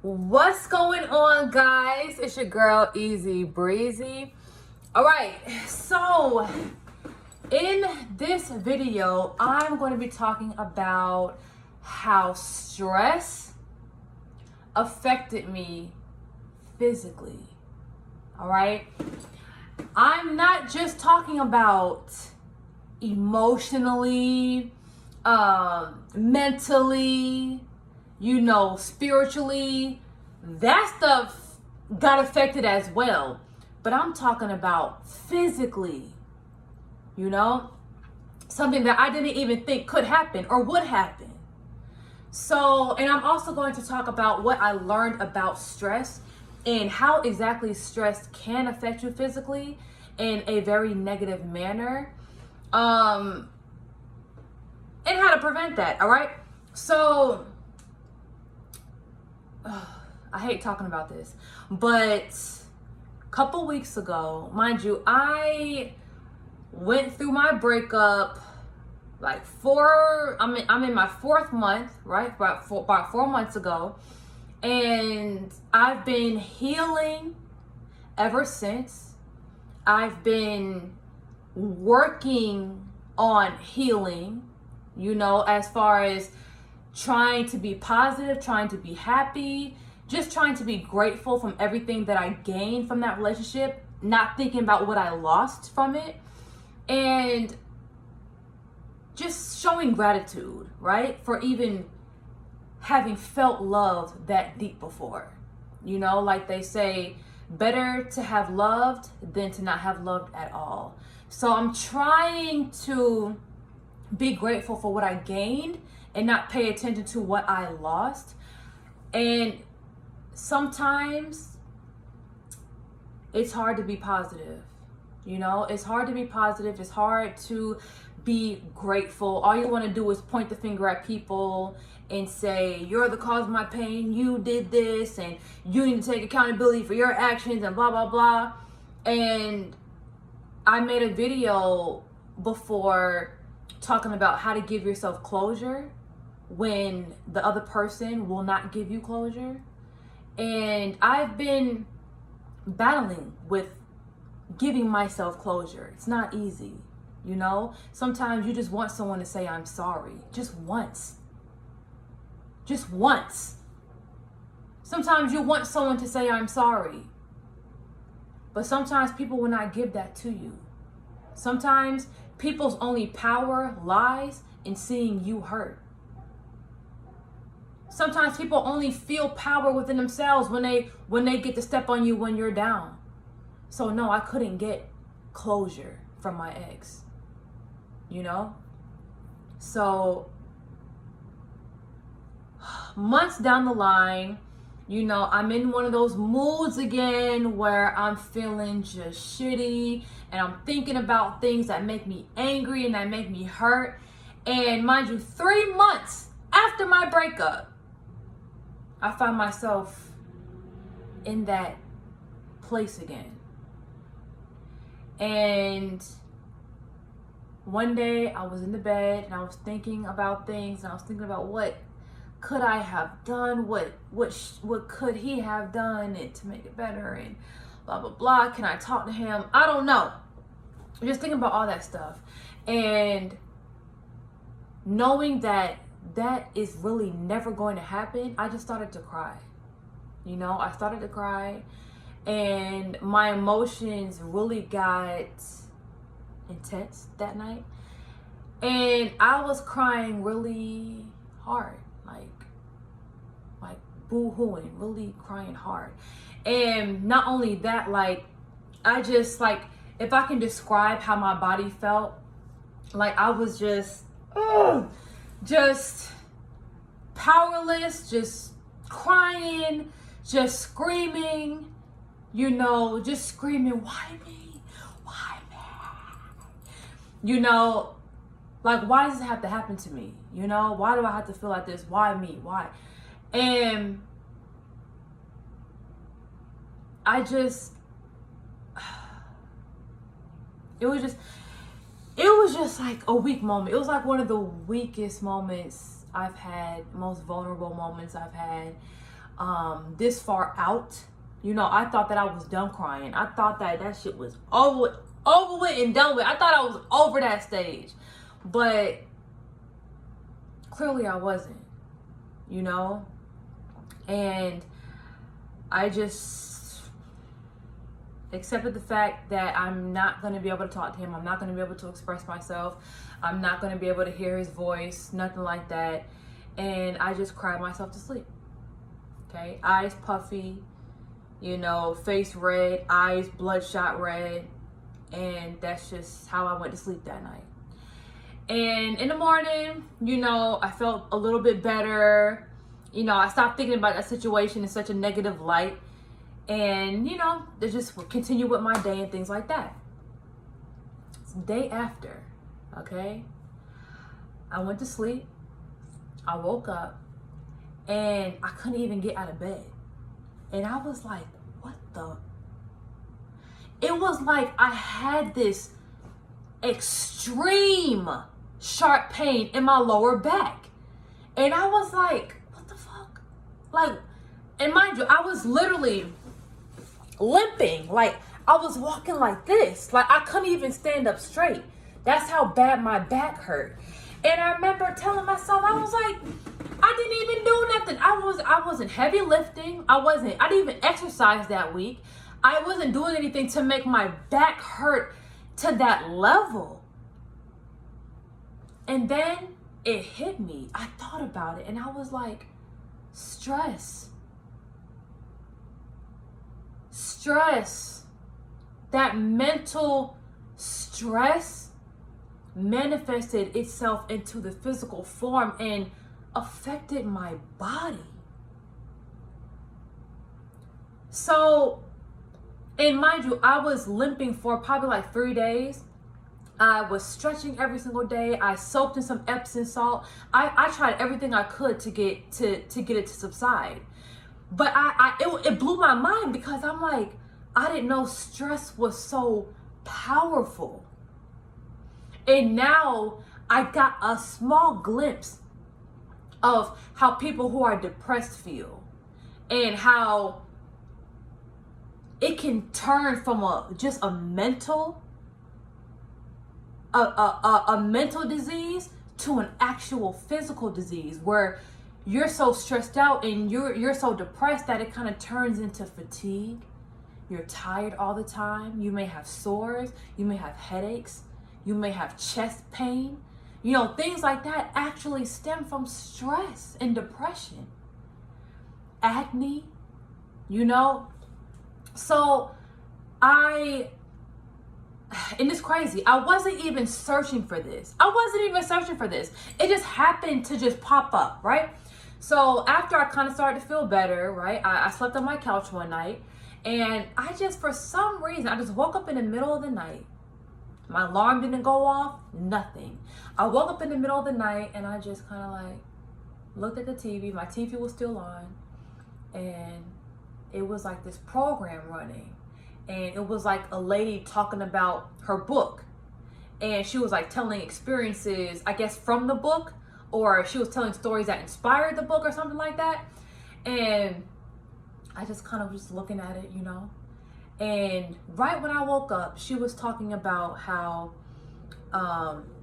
What's going on, guys? It's your girl, Easy Breezie. All right, so in this video, I'm going to be talking about how stress affected me physically. All right, I'm not just talking about emotionally, mentally, spiritually. That stuff got affected as well. But I'm talking about physically, something that I didn't even think could happen or would happen. So, and I'm also going to talk about what I learned about stress and how exactly stress can affect you physically in a very negative manner. And how to prevent that, all right? So, I hate talking about this, but a couple weeks ago, mind you, I went through my breakup I'm in my fourth month, right? About 4 months ago. And I've been healing ever since. I've been working on healing, as far as trying to be positive, trying to be happy, just trying to be grateful from everything that I gained from that relationship, not thinking about what I lost from it, and just showing gratitude, right? For even having felt love that deep before. Like they say, better to have loved than to not have loved at all. So I'm trying to be grateful for what I gained and not pay attention to what I lost. And sometimes it's hard to be positive. It's hard to be positive. It's hard to be grateful. All you want to do is point the finger at people and say, you're the cause of my pain. You did this and you need to take accountability for your actions and blah, blah, blah. And I made a video before talking about how to give yourself closure when the other person will not give you closure. And I've been battling with giving myself closure. It's not easy, Sometimes you just want someone to say, I'm sorry. Just once. Just once. Sometimes you want someone to say, I'm sorry. But sometimes people will not give that to you. Sometimes people's only power lies in seeing you hurt. Sometimes people only feel power within themselves when they get to step on you when you're down. So no, I couldn't get closure from my ex. So months down the line, I'm in one of those moods again where I'm feeling just shitty and I'm thinking about things that make me angry and that make me hurt. And mind you, 3 months after my breakup, I find myself in that place again. And one day I was in the bed and I was thinking about things, and I was thinking about what could I have done, what could he have done and to make it better, and blah blah blah. Can I talk to him? I don't know. I'm just thinking about all that stuff, and knowing that is really never going to happen, I just started to cry. I started to cry, and my emotions really got intense that night. And I was crying really hard, like boo-hooing, really crying hard. And not only that, I just, if I can describe how my body felt, I was just powerless, just crying, just screaming, just screaming, why me? Why me? Why does it have to happen to me? Why do I have to feel like this? Why me? Why? And I just, it was just like a weak moment. It was like one of the weakest moments I've had, most vulnerable moments I've had. this far out. You know, I thought that I was done crying. I thought that shit was over with and done with. I thought I was over that stage. But clearly I wasn't, you know? And I just accepted the fact that I'm not going to be able to talk to him. I'm not going to be able to express myself. I'm not going to be able to hear his voice, nothing like that. And I just cried myself to sleep. Okay? Eyes puffy, you know, face red, eyes bloodshot red. And that's just how I went to sleep that night. And in the morning, you know, I felt a little bit better. You know, I stopped thinking about that situation in such a negative light. And, you know, they just continue with my day and things like that. It's the day after, okay? I went to sleep. I woke up. And I couldn't even get out of bed. And I was like, what the? It was like I had this extreme sharp pain in my lower back. And I was like, what the fuck? Like, and mind you, I was literally limping. Like, I was walking like this. Like, I couldn't even stand up straight. That's how bad my back hurt. And I remember telling myself, I was like, I didn't even do nothing. I wasn't heavy lifting. I didn't even exercise that week. I wasn't doing anything to make my back hurt to that level. And then it hit me. I thought about it and I was like, stress. That mental stress manifested itself into the physical form and affected my body. So, and mind you, I was limping for probably like 3 days. I was stretching every single day. I soaked in some Epsom salt. I tried everything I could to get it to subside. But it blew my mind because I'm like, I didn't know stress was so powerful. And now I got a small glimpse of how people who are depressed feel and how it can turn from just a mental disease to an actual physical disease where you're so stressed out and you're so depressed that it kind of turns into fatigue. You're tired all the time. You may have sores. You may have headaches. You may have chest pain. You know, things like that actually stem from stress and depression. Acne, you know. So and it's crazy. I wasn't even searching for this. It just happened to just pop up, right? So after I kind of started to feel better, right? I slept on my couch one night and I just, for some reason, I just woke up in the middle of the night. My alarm didn't go off, nothing. I woke up in the middle of the night and I just kind of like looked at the TV. My TV was still on and it was like this program running. And it was like a lady talking about her book. And she was like telling experiences, I guess, from the book. Or she was telling stories that inspired the book or something like that. And I just kind of was looking at it, you know. And right when I woke up, she was talking about how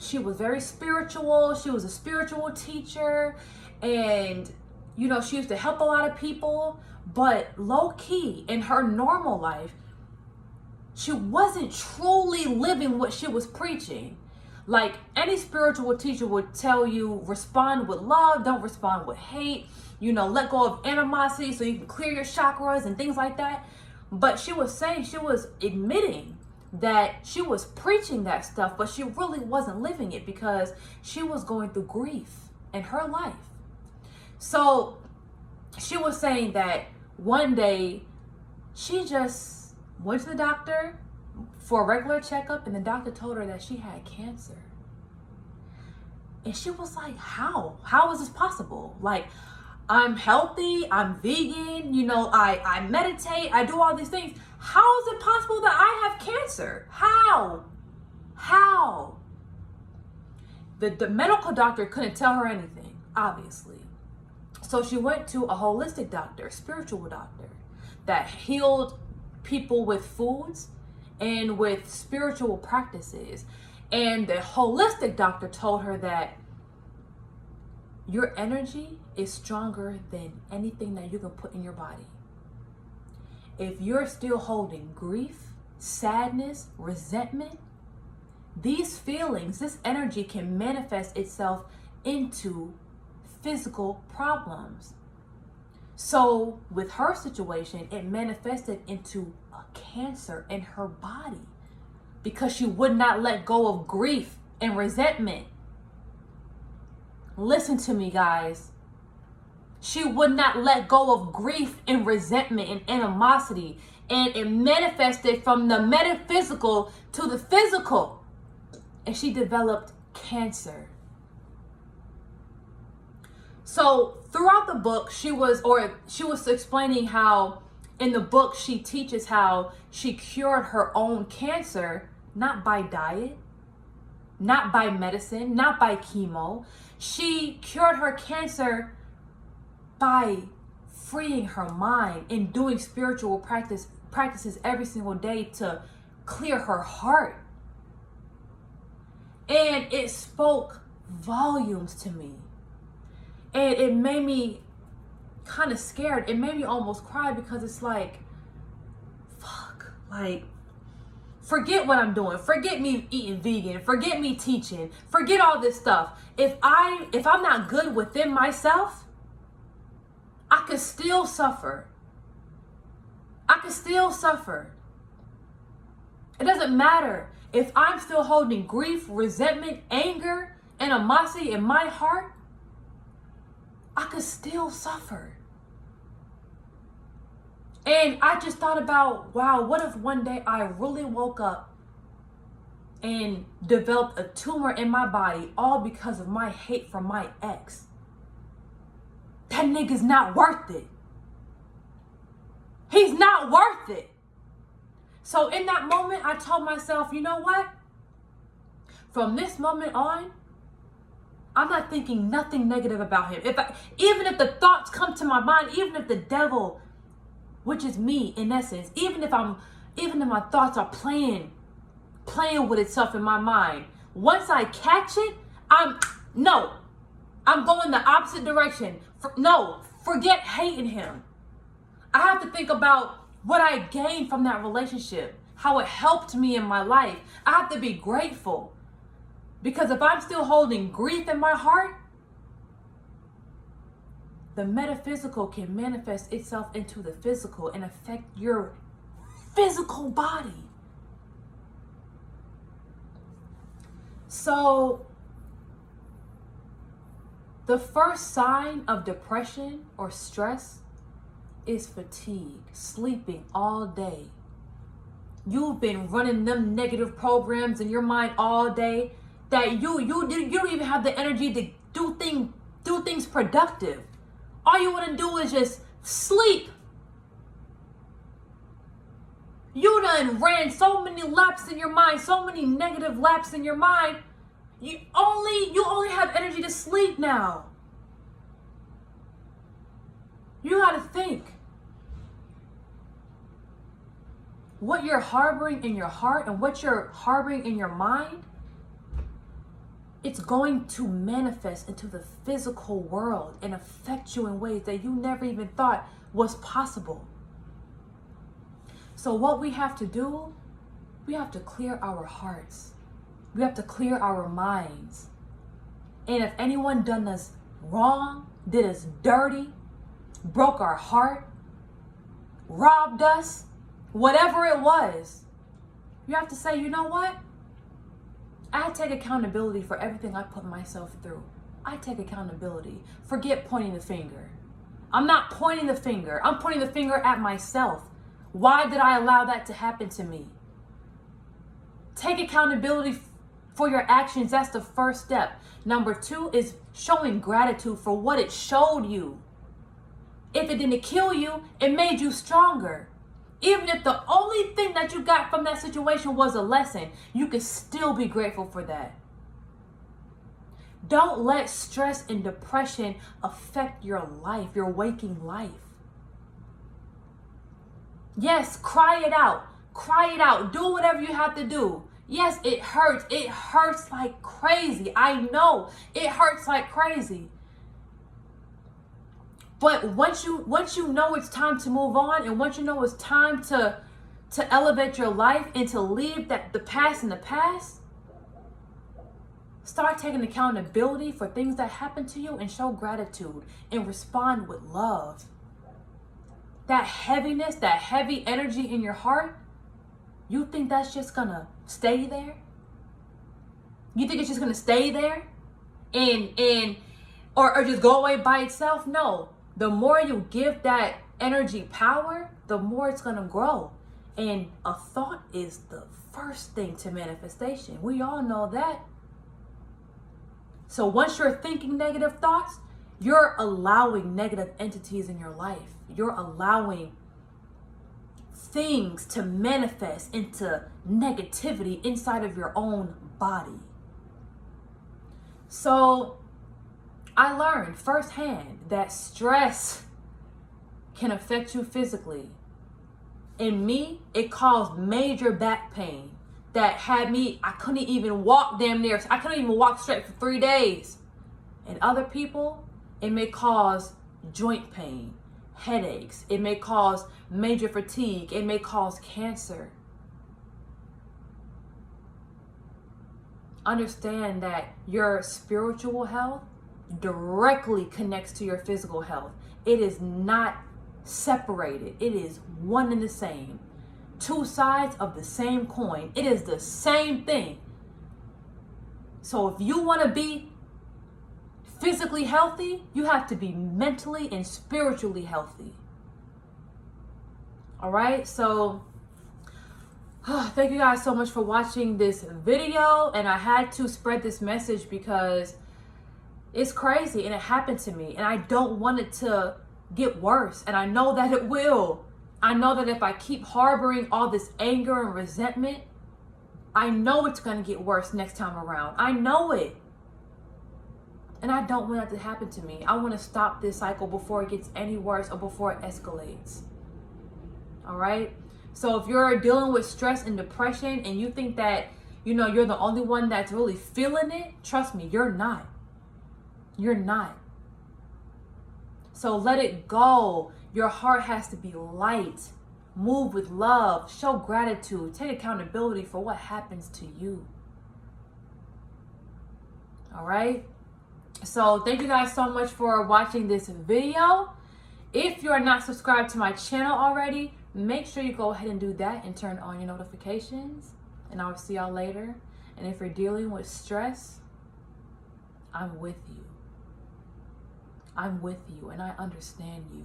she was very spiritual. She was a spiritual teacher. And, you know, she used to help a lot of people. But low key, in her normal life, she wasn't truly living what she was preaching. Like any spiritual teacher would tell you, respond with love, don't respond with hate, you know, let go of animosity so you can clear your chakras and things like that. But she was saying, she was admitting that she was preaching that stuff, but she really wasn't living it because she was going through grief in her life. So she was saying that one day she just went to the doctor for a regular checkup and the doctor told her that she had cancer. And she was like, how? How is this possible? Like, I'm healthy, I'm vegan, you know, I meditate, I do all these things. How is it possible that I have cancer? How? The medical doctor couldn't tell her anything, obviously. So she went to a holistic doctor, a spiritual doctor that healed people with foods and with spiritual practices. And the holistic doctor told her that your energy is stronger than anything that you can put in your body. If you're still holding grief, sadness, resentment, these feelings, this energy can manifest itself into physical problems. So with her situation, it manifested into a cancer in her body because she would not let go of grief and resentment. Listen to me, guys. She would not let go of grief and resentment and animosity, and it manifested from the metaphysical to the physical, and she developed cancer. So throughout the book, she was explaining how in the book she teaches how she cured her own cancer, not by diet, not by medicine, not by chemo. She cured her cancer by freeing her mind and doing spiritual practices every single day to clear her heart. And it spoke volumes to me. And it made me kind of scared. It made me almost cry because it's like, fuck, like, forget what I'm doing. Forget me eating vegan. Forget me teaching. Forget all this stuff. If I'm not good within myself, I could still suffer. I could still suffer. It doesn't matter. If I'm still holding grief, resentment, anger, animosity in my heart, I could still suffer. And I just thought about, wow, what if one day I really woke up and developed a tumor in my body all because of my hate for my ex? That nigga's not worth it. He's not worth it. So in that moment, I told myself, you know what? From this moment on, I'm not thinking nothing negative about him. Even if the thoughts come to my mind, even if the devil, which is me in essence, even if my thoughts are playing with itself in my mind, once I catch it, I'm going the opposite direction. Forget hating him. I have to think about what I gained from that relationship, how it helped me in my life. I have to be grateful. Because if I'm still holding grief in my heart, the metaphysical can manifest itself into the physical and affect your physical body. So, the first sign of depression or stress is fatigue, sleeping all day. You've been running them negative programs in your mind all day that you don't even have the energy to do things productive. All you want to do is just sleep. You done ran so many laps in your mind, so many negative laps in your mind. You only have energy to sleep now. You gotta think. What you're harboring in your heart and what you're harboring in your mind, it's going to manifest into the physical world and affect you in ways that you never even thought was possible. So what we have to do, we have to clear our hearts. We have to clear our minds. And if anyone done us wrong, did us dirty, broke our heart, robbed us, whatever it was, you have to say, you know what? I take accountability for everything I put myself through. I take accountability. Forget pointing the finger. I'm not pointing the finger. I'm pointing the finger at myself. Why did I allow that to happen to me? Take accountability for your actions. That's the first step. Number 2 is showing gratitude for what it showed you. If it didn't kill you, it made you stronger. Even if the only thing that you got from that situation was a lesson, you can still be grateful for that. Don't let stress and depression affect your life, your waking life. Yes, cry it out. Cry it out. Do whatever you have to do. Yes, it hurts. It hurts like crazy. I know it hurts like crazy. But once you know it's time to move on, and once you know it's time to elevate your life and to leave the past in the past, start taking accountability for things that happen to you and show gratitude and respond with love. That heaviness, that heavy energy in your heart, you think that's just gonna stay there? You think it's just gonna stay there or just go away by itself? No. The more you give that energy power, the more it's gonna grow. And a thought is the first thing to manifestation. We all know that. So once you're thinking negative thoughts, you're allowing negative entities in your life. You're allowing things to manifest into negativity inside of your own body. So I learned firsthand that stress can affect you physically. In me, it caused major back pain that had me, I couldn't even walk damn near. I couldn't even walk straight for 3 days. And other people, it may cause joint pain, headaches. It may cause major fatigue. It may cause cancer. Understand that your spiritual health directly connects to your physical health. It is not separated. It is one and the same. Two sides of the same coin. It is the same thing. So if you want to be physically healthy, you have to be mentally and spiritually healthy. All right, so thank you guys so much for watching this video, and I had to spread this message because it's crazy and it happened to me, and I don't want it to get worse, and I know that it will. I know that if I keep harboring all this anger and resentment, I know it's going to get worse next time around. I know it. And I don't want that to happen to me. I want to stop this cycle before it gets any worse or before it escalates. All right? So if you're dealing with stress and depression and you think that, you're the only one that's really feeling it, trust me, you're not. You're not. So let it go. Your heart has to be light. Move with love. Show gratitude. Take accountability for what happens to you. All right? So thank you guys so much for watching this video. If you're not subscribed to my channel already, make sure you go ahead and do that and turn on your notifications. And I will see y'all later. And if you're dealing with stress, I'm with you. I'm with you and I understand you.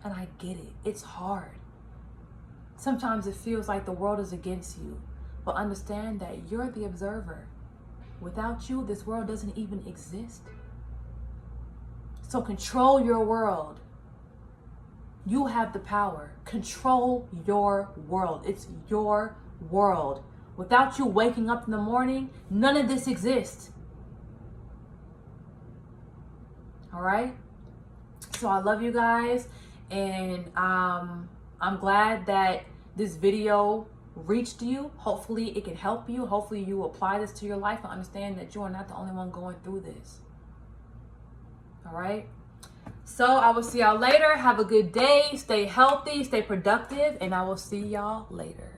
And I get it. It's hard. Sometimes it feels like the world is against you. But understand that you're the observer. Without you, this world doesn't even exist. So control your world. You have the power. Control your world. It's your world. Without you waking up in the morning, none of this exists. All right? So I love you guys. And I'm glad that this video reached you. Hopefully it can help you. Hopefully you apply this to your life and understand that you are not the only one going through this. All right? So I will see y'all later. Have a good day. Stay healthy. Stay productive. And I will see y'all later.